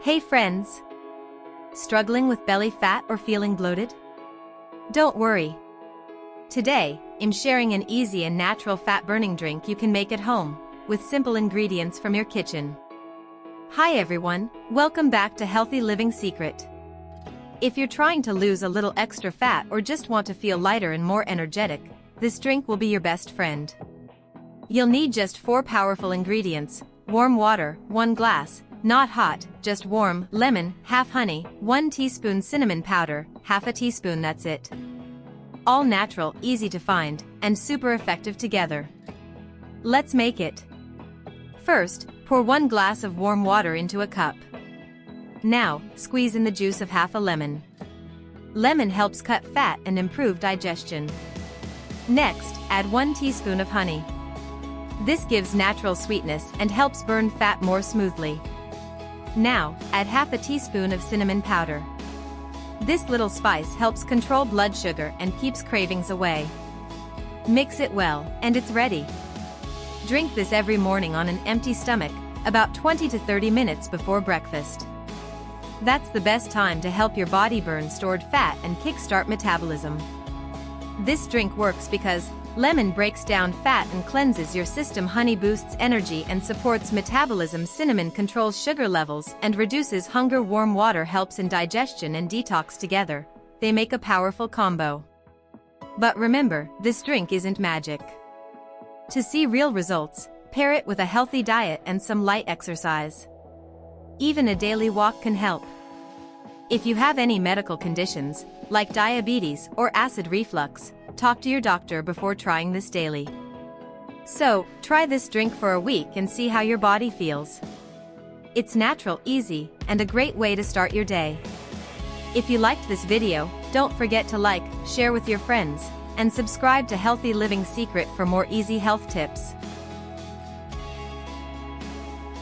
Hey friends! Struggling with belly fat or feeling bloated? Don't worry. Today, I'm sharing an easy and natural fat-burning drink you can make at home, with simple ingredients from your kitchen. Hi everyone, welcome back to Healthy Living Secret. If you're trying to lose a little extra fat or just want to feel lighter and more energetic, this drink will be your best friend. You'll need just 4 powerful ingredients: warm water, 1 glass, not hot, just warm, lemon, half honey, 1 teaspoon cinnamon powder, half a teaspoon, that's it. All natural, easy to find, and super effective together. Let's make it. First, pour 1 glass of warm water into a cup. Now, squeeze in the juice of half a lemon. Lemon helps cut fat and improve digestion. Next, add 1 teaspoon of honey. This gives natural sweetness and helps burn fat more smoothly. Now, add half a teaspoon of cinnamon powder. This little spice helps control blood sugar and keeps cravings away. Mix it well, and it's ready. Drink this every morning on an empty stomach, about 20 to 30 minutes before breakfast. That's the best time to help your body burn stored fat and kickstart metabolism. This drink works because lemon breaks down fat and cleanses your system, honey boosts energy and supports metabolism, cinnamon controls sugar levels and reduces hunger, warm water helps in digestion and detox. Together, they make a powerful combo. But remember, this drink isn't magic. To see real results, pair it with a healthy diet and some light exercise. Even a daily walk can help. If you have any medical conditions, like diabetes or acid reflux, talk to your doctor before trying this daily. So, try this drink for a week and see how your body feels. It's natural, easy, and a great way to start your day. If you liked this video, don't forget to like, share with your friends, and subscribe to Healthy Living Secret for more easy health tips.